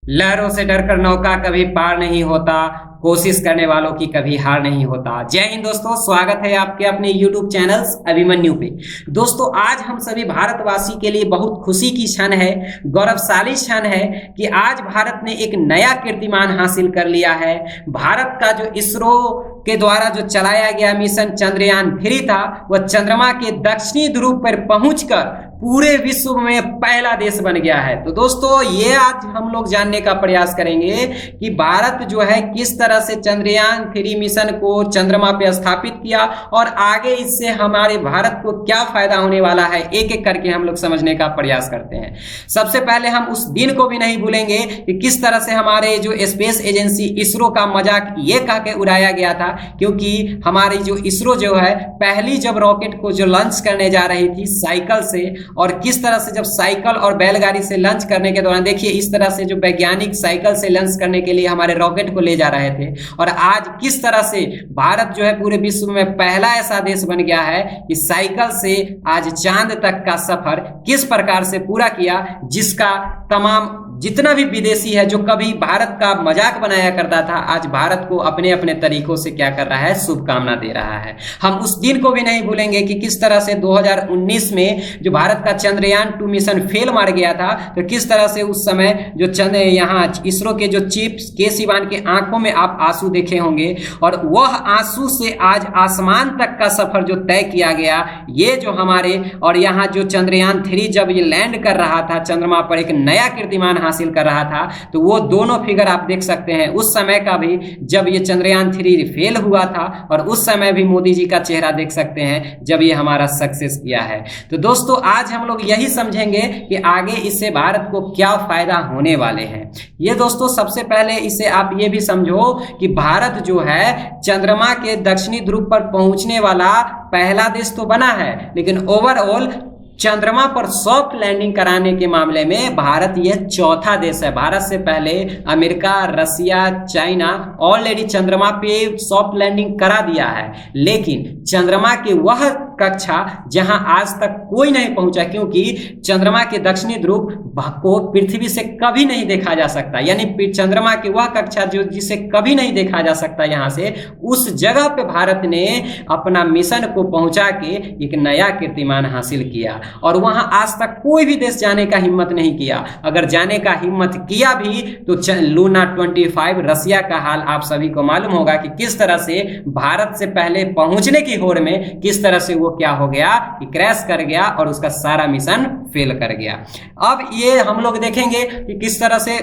लहरों से डरकर नौका कभी पार नहीं होता, कोशिश करने वालों की कभी हार नहीं होता। जय हिंद दोस्तों, स्वागत है आपके अपने YouTube चैनल्स अभिमन्यु पे। दोस्तों, आज हम सभी भारतवासी के लिए बहुत खुशी की क्षण है, गौरवशाली क्षण है कि आज भारत ने एक नया कीर्तिमान हासिल कर लिया है। भारत का जो इसरो के द्वारा जो चलाया गया मिशन चंद्रयान-3 था, वह चंद्रमा के दक्षिणी ध्रुव पर पहुंचकर पूरे विश्व में पहला देश बन गया है। तो दोस्तों, ये आज हम लोग जानने का प्रयास करेंगे कि भारत जो है किस तरह से चंद्रयान-3 मिशन को चंद्रमा पे स्थापित किया और आगे इससे हमारे भारत को क्या फायदा होने वाला है, एक एक करके हम लोग समझने का प्रयास करते हैं। सबसे पहले हम उस दिन को भी नहीं भूलेंगे कि किस तरह से हमारे जो स्पेस एजेंसी इसरो का मजाक ये कह के उड़ाया गया था, क्योंकि हमारी जो इसरो जो है पहली जब रॉकेट को जो लॉन्च करने जा रही थी साइकिल से, और किस तरह से जब साइकिल और बैलगाड़ी से लॉन्च करने के दौरान देखिए इस तरह से जो वैज्ञानिक साइकिल से लॉन्च करने के लिए हमारे रॉकेट को ले जा रहे थे, और आज किस तरह से भारत जो है पूरे विश्व में पहला ऐसा देश बन गया है कि साइकिल से आज चांद तक का सफर किस प्रकार से पूरा किया, जिसका तमाम जितना भी विदेशी है जो कभी भारत का मजाक बनाया करता था, आज भारत को अपने अपने तरीकों से क्या कर रहा है, शुभकामना दे रहा है। हम उस दिन को भी नहीं भूलेंगे कि किस तरह से 2019 में जो भारत का चंद्रयान-2 मिशन फेल मार गया था, तो किस तरह से उस समय जो यहाँ इसरो के जो चीफ के सिवान के आंखों में आप आंसू देखे होंगे, और वह आंसू से आज आसमान तक का सफर जो तय किया गया, ये जो हमारे और यहाँ जो चंद्रयान-3 जब ये लैंड कर रहा था चंद्रमा पर, एक नया कीर्तिमान हासिल कर रहा था, तो वो दोनों फिगर आप देख सकते हैं उस समय का भी जब ये चंद्रयान-3 फेल हुआ था, और उस समय भी मोदी जी का चेहरा देख सकते हैं जब ये हमारा सक्सेस किया है। तो दोस्तों, आज हम लोग यही समझेंगे कि आगे इससे भारत को क्या फायदा होने वाले हैं। ये दोस्तों, सबसे पहले इसे आप ये भी समझो कि भारत जो है चंद्रमा के दक्षिणी ध्रुव पर पहुंचने वाला पहला देश तो बना है, लेकिन ओवरऑल चंद्रमा पर सॉफ्ट लैंडिंग कराने के मामले में भारत यह चौथा देश है। भारत से पहले अमेरिका, रसिया, चाइना ऑलरेडी चंद्रमा पे सॉफ्ट लैंडिंग करा दिया है, लेकिन चंद्रमा के वह कक्षा जहां आज तक कोई नहीं पहुंचा, क्योंकि चंद्रमा के दक्षिणी ध्रुव को पृथ्वी से कभी नहीं देखा जा सकता, यानी चंद्रमा की वह कक्षा जो जिसे कभी नहीं देखा जा सकता यहां से, उस जगह पे भारत ने अपना मिशन को पहुंचा के एक नया कीर्तिमान हासिल किया, और वहां आज तक कोई भी देश जाने का हिम्मत नहीं किया। अगर जाने का हिम्मत किया भी तो लूना 25 रसिया का हाल आप सभी को मालूम होगा कि किस तरह से भारत से पहले पहुंचने की होड़ में किस तरह से वो क्या हो गया कि क्रैश कर गया और उसका सारा मिशन फेल कर गया। अब ये हम लोग देखेंगे कि किस तरह से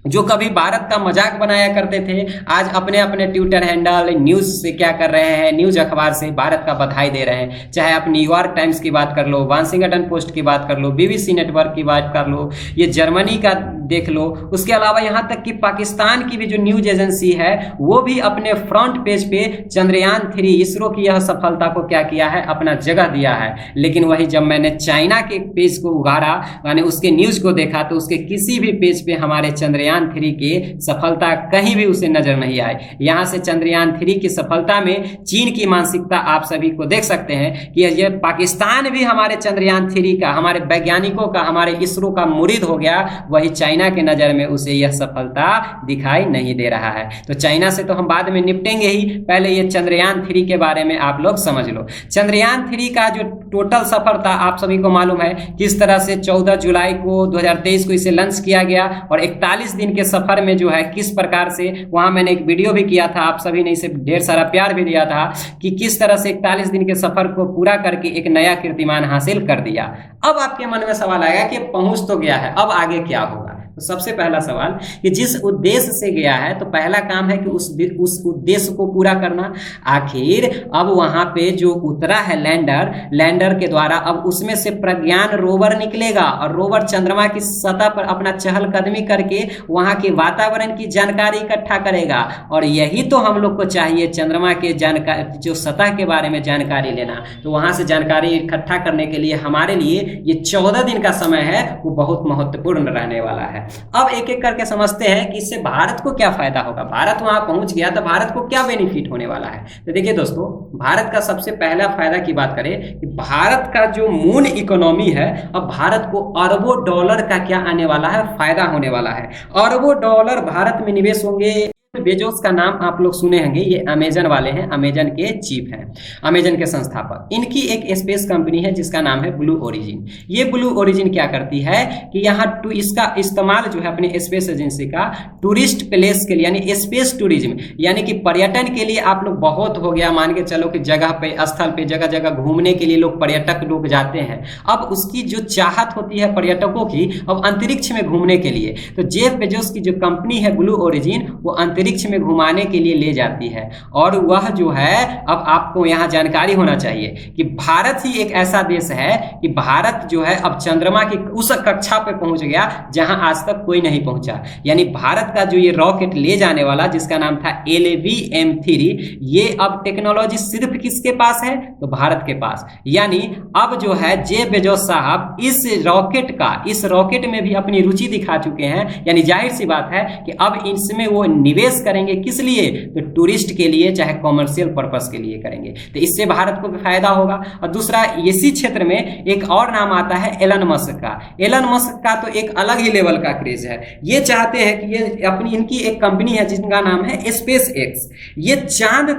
जो कभी भारत का मजाक बनाया करते थे, आज अपने अपने ट्विटर हैंडल, न्यूज से क्या कर रहे हैं, न्यूज अखबार से भारत का बधाई दे रहे हैं। चाहे आप न्यूयॉर्क टाइम्स की बात कर लो, वाशिंगटन पोस्ट की बात कर लो, BBC नेटवर्क की बात कर लो, ये जर्मनी का देख लो, उसके अलावा यहाँ तक कि पाकिस्तान की भी जो न्यूज एजेंसी है वो भी अपने फ्रंट पेज पे चंद्रयान-3 इसरो की यह सफलता को क्या किया है, अपना जगह दिया है। लेकिन वही जब मैंने चाइना के पेज को उगाड़ा, यानी उसके न्यूज को देखा, तो उसके किसी भी पेज पे हमारे चंद्रयान-3 की सफलता कहीं भी उसे नजर नहीं आई। यहाँ से चंद्रयान-3 की सफलता में चीन की मानसिकता आप सभी को देख सकते हैं कि ये पाकिस्तान भी हमारे चंद्रयान-3 का, हमारे वैज्ञानिकों का, हमारे इसरो का मुरीद हो गया, वही चाइना के नजर में उसे यह सफलता दिखाई नहीं दे रहा है। तो चाइना से तो हम बाद में निपटेंगे ही, पहले ये चंद्रयान-3 के बारे में आप लोग समझ लो। चंद्रयान-3 का जो टोटल सफर था आप सभी को मालूम है किस तरह से 14 जुलाई को 2023 को इसे लॉन्च किया गया, और 41 दिन के सफर में जो है किस प्रकार से, वहां मैंने एक वीडियो भी किया था, आप सभी ने इसे ढेर सारा प्यार भी दिया था कि किस तरह से 41 दिन के सफर को पूरा करके एक नया कीर्तिमान हासिल कर दिया। अब आपके मन में सवाल आएगा कि पहुंच तो गया है, अब आगे क्या होगा। तो सबसे पहला सवाल कि जिस उद्देश्य से गया है, तो पहला काम है कि उस उद्देश्य को पूरा करना। आखिर अब वहां पे जो उतरा है लैंडर के द्वारा, अब उसमें से प्रज्ञान रोवर निकलेगा, और रोवर चंद्रमा की सतह पर अपना चहलकदमी करके वहां के वातावरण की जानकारी इकट्ठा करेगा, और यही तो हम लोग को चाहिए, चंद्रमा के जानकारी, जो सतह के बारे में जानकारी लेना। तो वहां से जानकारी इकट्ठा करने के लिए हमारे लिए ये 14 दिन का समय है वो बहुत महत्वपूर्ण रहने वाला है। अब एक एक करके समझते हैं कि इससे भारत को क्या फायदा होगा। भारत वहां पहुंच गया तो भारत को क्या बेनिफिट होने वाला है। तो देखिए दोस्तों, भारत का सबसे पहला फायदा की बात करें कि भारत का जो मून इकोनॉमी है, अब भारत को अरबों डॉलर का क्या आने वाला है, फायदा होने वाला है। अरबों डॉलर भारत में निवेश होंगे। बेजोस का नाम आप लोग सुने होंगे, ये अमेजन वाले हैं, अमेजन के चीफ हैं, अमेजन के संस्थापक। इनकी एक स्पेस कंपनी है जिसका नाम है ब्लू ओरिजिन। ये ब्लू ओरिजिन क्या करती है कि यहाँ इसका इस्तेमाल जो है अपने स्पेस एजेंसी का टूरिस्ट प्लेस के लिए, यानी स्पेस टूरिज्म, यानी कि पर्यटन के लिए आप लोग बहुत हो गया, मान के चलो कि जगह पे, स्थल पे, जगह जगह घूमने के लिए लोग, पर्यटक लोग जाते हैं। अब उसकी जो चाहत होती है पर्यटकों की, अब अंतरिक्ष में घूमने के लिए, तो जेफ बेजोस की जो कंपनी है ब्लू ओरिजिन, वो अंतरिक्ष में घुमाने के लिए ले जाती है। और वह जो है, अब आपको यहां जानकारी होना चाहिए कि भारत ही एक ऐसा देश है कि भारत जो है अब चंद्रमा की उस कक्षा पे पहुंच गया जहां आज तक कोई नहीं पहुंचा। यानी भारत का जो ये रॉकेट ले जाने वाला, जिसका नाम था LVM-3, ये अब टेक्नोलॉजी सिर्फ किसके पास है, तो भारत के पास। यानी अब जो है जेफ बेजोस साहब इस रॉकेट में भी अपनी रुचि दिखा चुके हैं। यानी जाहिर सी बात है कि अब इसमें वो निवेश करेंगे, किस लिए, तो टूरिस्ट के लिए, चाहे कॉमर्शियल पर्पस के लिए करेंगे। तो इससे भारत को भी फायदा होगा। और दूसरा, इसी क्षेत्र में एक और नाम आता है एलन मस्क का। एलन मस्क का तो एक अलग ही लेवल का क्रेज है। ये चाहते हैं कि ये अपनी, इनकी एक कंपनी है जिसका नाम है स्पेस एक्स। ये चांद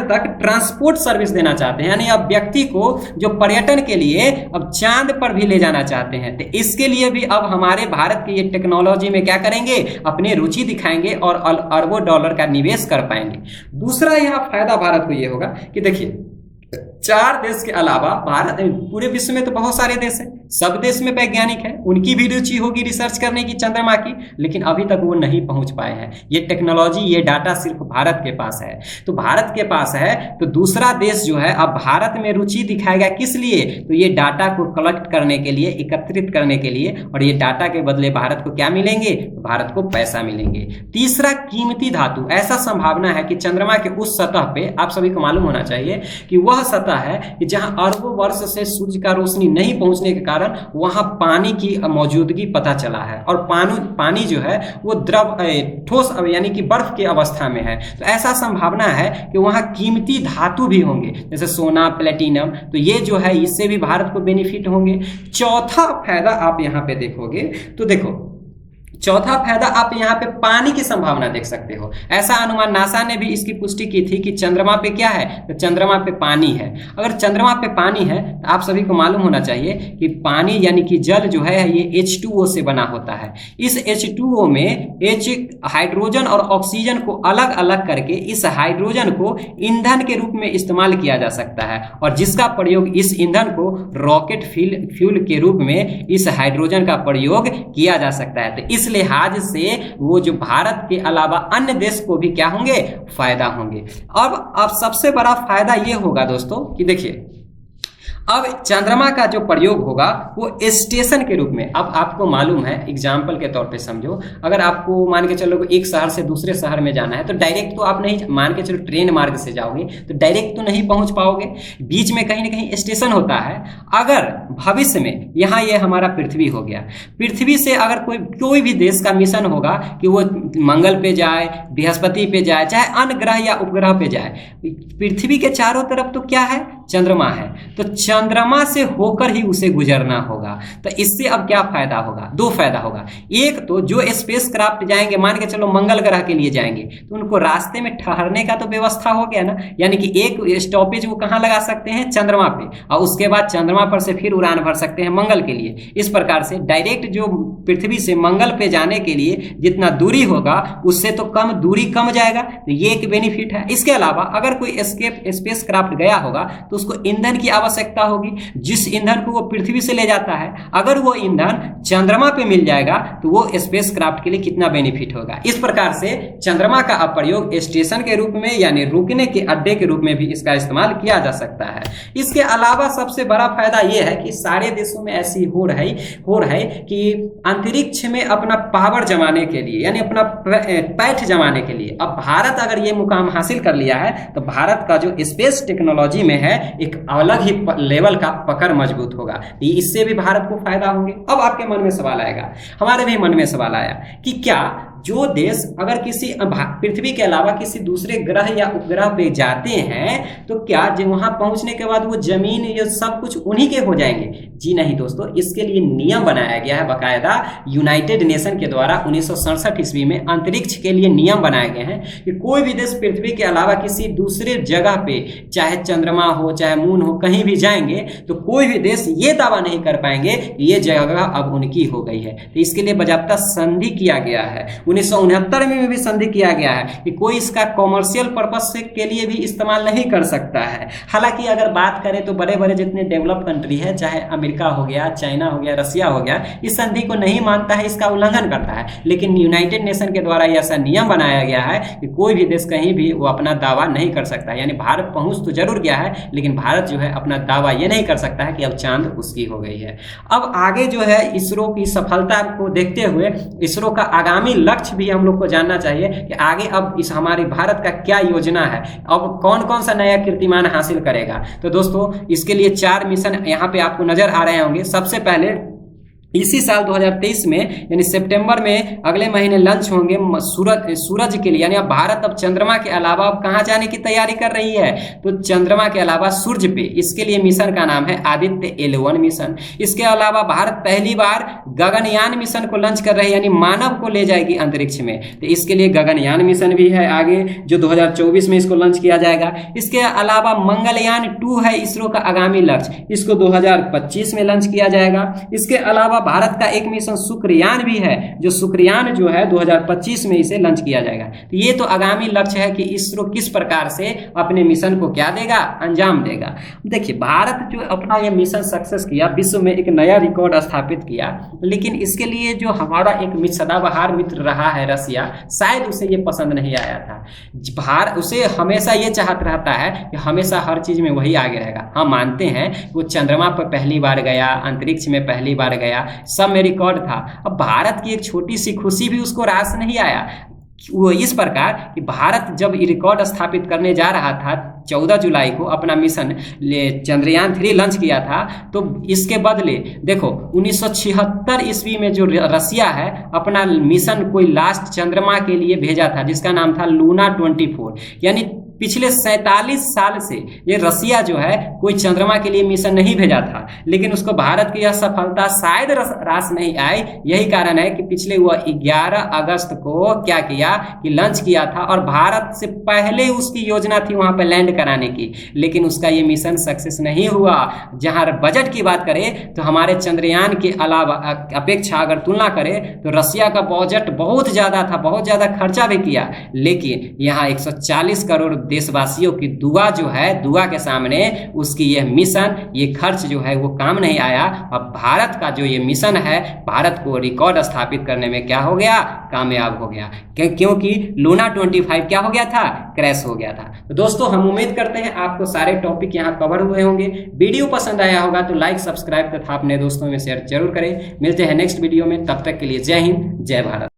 तक ट्रांसपोर्ट सर्विस देना चाहते हैं। यानी अब व्यक्ति को जो पर्यटन के लिए अब चांद पर भी ले जाना चाहते हैं। तो इसके लिए भी अब हमारे भारत की ये टेक्नोलॉजी में क्या करेंगे, अपनी रुचि दिखाएंगे और अरबों डॉलर का निवेश कर पाएंगे। दूसरा यहाँ फायदा भारत को यह होगा कि देखिए, 4 देश के अलावा भारत, पूरे विश्व में तो बहुत सारे देश हैं, सब देश में वैज्ञानिक हैं, उनकी भी रुचि होगी रिसर्च करने की चंद्रमा की, लेकिन अभी तक वो नहीं पहुंच पाए हैं। ये टेक्नोलॉजी, ये डाटा सिर्फ भारत के पास है। तो भारत के पास है तो दूसरा देश जो है अब भारत में रुचि दिखाएगा, किस लिए, तो ये डाटा को कलेक्ट करने के लिए, एकत्रित करने के लिए, और ये डाटा के बदले भारत को क्या मिलेंगे, तो भारत को पैसा मिलेंगे। तीसरा, कीमती धातु। ऐसा संभावना है कि चंद्रमा के उस सतह पे, आप सभी को मालूम होना चाहिए कि वह सतह है कि जहां अरबों वर्ष से सूर्य का रोशनी नहीं पहुंचने के कारण वहां पानी की मौजूदगी पता चला है। और पानी जो है वो द्रव, ठोस, यानी कि बर्फ की अवस्था में है। तो ऐसा संभावना है कि वहां कीमती धातु भी होंगे, जैसे सोना, प्लेटिनम। तो ये जो है, इससे भी भारत को बेनिफिट होंगे। चौथा फायदा आप यहां पे देखोगे तो देखो, चौथा फायदा आप यहाँ पे पानी की संभावना देख सकते हो। ऐसा अनुमान नासा ने भी इसकी पुष्टि की थी कि चंद्रमा पे क्या है, तो चंद्रमा पे पानी है। अगर चंद्रमा पे पानी है तो आप सभी को मालूम होना चाहिए कि पानी यानी कि जल जो है ये H2O से बना होता है। इस H2O में हाइड्रोजन और ऑक्सीजन को अलग अलग करके इस हाइड्रोजन को ईंधन के रूप में इस्तेमाल किया जा सकता है, और जिसका प्रयोग, इस ईंधन को रॉकेट फ्यूल के रूप में इस हाइड्रोजन का प्रयोग किया जा सकता है। तो इस लिहाज से वो जो भारत के अलावा अन्य देश को भी क्या होंगे, फायदा होंगे। अब सबसे बड़ा फायदा ये होगा दोस्तों कि देखिए, अब चंद्रमा का जो प्रयोग होगा वो स्टेशन के रूप में। अब आपको मालूम है, एग्जाम्पल के तौर पे समझो, अगर आपको मान के चलो एक शहर से दूसरे शहर में जाना है तो डायरेक्ट तो आप नहीं, मान के चलो ट्रेन मार्ग से जाओगे तो डायरेक्ट तो नहीं पहुंच पाओगे, बीच में कहीं ना कहीं स्टेशन होता है। अगर भविष्य में यहाँ ये हमारा पृथ्वी हो गया, पृथ्वी से अगर कोई भी देश का मिशन होगा कि वो मंगल पे जाए, बृहस्पति पे जाए, चाहे अन्य ग्रह या उपग्रह पे जाए, पृथ्वी के चारों तरफ तो क्या है, चंद्रमा है। तो चंद्रमा से होकर ही उसे गुजरना होगा। तो इससे अब क्या फायदा होगा, 2 फायदा होगा। एक तो जो स्पेस क्राफ्ट जाएंगे, मान के चलो मंगल ग्रह के लिए जाएंगे, तो उनको रास्ते में ठहरने का तो व्यवस्था हो गया ना, यानी कि एक स्टॉपेज वो कहाँ लगा सकते हैं, चंद्रमा पे, और उसके बाद चंद्रमा पर से फिर उड़ान भर सकते हैं मंगल के लिए। इस प्रकार से डायरेक्ट जो पृथ्वी से मंगल पे जाने के लिए जितना दूरी होगा उससे तो कम दूरी कम जाएगा, तो ये एक बेनिफिट है। इसके अलावा अगर कोई स्पेस क्राफ्ट गया होगा तो उसको ईंधन की आवश्यकता होगी, जिस ईंधन को वो पृथ्वी से ले जाता है, अगर वो ईंधन चंद्रमा पे मिल जाएगा तो वो स्पेस क्राफ्ट के लिए कितना बेनिफिट होगा। इस प्रकार से चंद्रमा का प्रयोग स्टेशन के रूप में, यानी रुकने के अड्डे के रूप में भी इसका इस्तेमाल किया जा सकता है। इसके अलावा सबसे बड़ा फायदा यह है कि सारे देशों में ऐसी हो रही कि अंतरिक्ष में अपना पावर जमाने के लिए, यानी अपना पैठ जमाने के लिए, अब भारत अगर ये मुकाम हासिल कर लिया है तो भारत का जो स्पेस टेक्नोलॉजी में है एक अलग ही लेवल का पकड़ मजबूत होगा। इससे भी भारत को फायदा होंगे। अब आपके मन में सवाल आएगा, हमारे भी मन में सवाल आया कि क्या जो देश अगर किसी पृथ्वी के अलावा किसी दूसरे ग्रह या उपग्रह पे जाते हैं तो क्या जो वहां पहुंचने के बाद वो जमीन ये सब कुछ उन्हीं के हो जाएंगे? जी नहीं दोस्तों, इसके लिए नियम बनाया गया है बाकायदा यूनाइटेड नेशन के द्वारा 1967 ईस्वी में अंतरिक्ष के लिए नियम बनाए गए हैं कि कोई भी देश पृथ्वी के अलावा किसी दूसरे जगह पे, चाहे चंद्रमा हो चाहे मून हो, कहीं भी जाएंगे तो कोई भी देश ये दावा नहीं कर पाएंगे कि ये जगह अब उनकी हो गई है। तो इसके लिए बाकायदा संधि किया गया है। 1969 में भी संधि किया गया है कि कोई इसका कॉमर्शियल पर्पस के लिए भी इस्तेमाल नहीं कर सकता है। हालांकि अगर बात करें तो बड़े बड़े जितने डेवलप कंट्री है, चाहे अमेरिका हो गया, चाइना हो गया, रसिया हो गया, इस संधि को नहीं मानता है, इसका उल्लंघन करता है। लेकिन यूनाइटेड नेशन के द्वारा ऐसा नियम बनाया गया है कि कोई भी देश कहीं भी वो अपना दावा नहीं कर सकता। यानी भारत पहुंच तो जरूर गया है, लेकिन भारत जो है अपना दावा ये नहीं कर सकता है कि अब चांद उसकी हो गई है। अब आगे जो है इसरो की सफलता को देखते हुए इसरो का आगामी लक्ष्य भी हम लोग को जानना चाहिए कि आगे अब इस हमारे भारत का क्या योजना है, अब कौन कौन सा नया कीर्तिमान हासिल करेगा। तो दोस्तों इसके लिए 4 मिशन यहाँ पे आपको नजर आ रहे होंगे। सबसे पहले इसी साल 2023 में यानी सितंबर में अगले महीने लॉन्च होंगे सूरज के लिए। यानी अब भारत अब चंद्रमा के अलावा अब कहाँ जाने की तैयारी कर रही है? तो चंद्रमा के अलावा सूर्य पे। इसके लिए मिशन का नाम है आदित्य L1 मिशन। इसके अलावा भारत पहली बार गगनयान मिशन को लॉन्च कर रही है, यानी मानव को ले जाएगी अंतरिक्ष में। तो इसके लिए गगनयान मिशन भी है आगे, जो 2024 में इसको लॉन्च किया जाएगा। इसके अलावा मंगलयान 2 है इसरो का आगामी लक्ष्य, इसको 2025 में लॉन्च किया जाएगा। इसके अलावा भारत का एक मिशन शुक्रयान भी है, जो शुक्रयान जो है 2025 में इसे लॉन्च किया जाएगा। तो ये तो आगामी लक्ष्य है कि इसरो किस प्रकार से अपने मिशन को क्या देगा, अंजाम देगा। देखिए भारत जो अपना ये मिशन सक्सेस किया, विश्व में एक नया रिकॉर्ड स्थापित किया, लेकिन इसके लिए जो हमारा एक सदाबहार मित्र रहा है रसिया, शायद उसे ये पसंद नहीं आया था। भारत उसे हमेशा ये चाहता रहता है कि हमेशा हर चीज में वही आगे रहेगा। हम मानते हैं वो चंद्रमा पर पहली बार गया, अंतरिक्ष में पहली बार गया, सब में रिकॉर्ड था। अब भारत की एक छोटी सी खुशी भी उसको रास नहीं आया। वो इस प्रकार कि भारत जब रिकॉर्ड स्थापित करने जा रहा था 14 जुलाई को अपना मिशन चंद्रयान 3 लॉन्च किया था, तो इसके बदले देखो 1976 ईस्वी में जो रसिया है अपना मिशन कोई लास्ट चंद्रमा के लिए भेजा था, जिसका नाम था लूना 24। यानी पिछले 47 साल से ये रसिया जो है कोई चंद्रमा के लिए मिशन नहीं भेजा था, लेकिन उसको भारत की यह सफलता शायद रास नहीं आई। यही कारण है कि पिछले वह 11 अगस्त को क्या किया कि लॉन्च किया था, और भारत से पहले उसकी योजना थी वहां पर लैंड कराने की, लेकिन उसका ये मिशन सक्सेस नहीं हुआ। जहां बजट की बात करें तो हमारे चंद्रयान के अलावा अपेक्षा अगर तुलना करें तो रसिया का बजट बहुत ज्यादा था, बहुत ज्यादा खर्चा भी किया, लेकिन यहाँ 140 करोड़ देशवासियों की दुआ जो है, दुआ के सामने उसकी यह मिशन, ये खर्च जो है वो काम नहीं आया। अब भारत का जो ये मिशन है भारत को रिकॉर्ड स्थापित करने में क्या हो गया, कामयाब हो गया, क्योंकि लूना 25 क्या हो गया था, क्रैश हो गया था। तो दोस्तों हम उम्मीद करते हैं आपको सारे टॉपिक यहाँ कवर हुए होंगे। वीडियो पसंद आया होगा तो लाइक, सब्सक्राइब तथा अपने दोस्तों में शेयर जरूर करें। मिलते हैं नेक्स्ट वीडियो में, तब तक के लिए जय हिंद, जय भारत।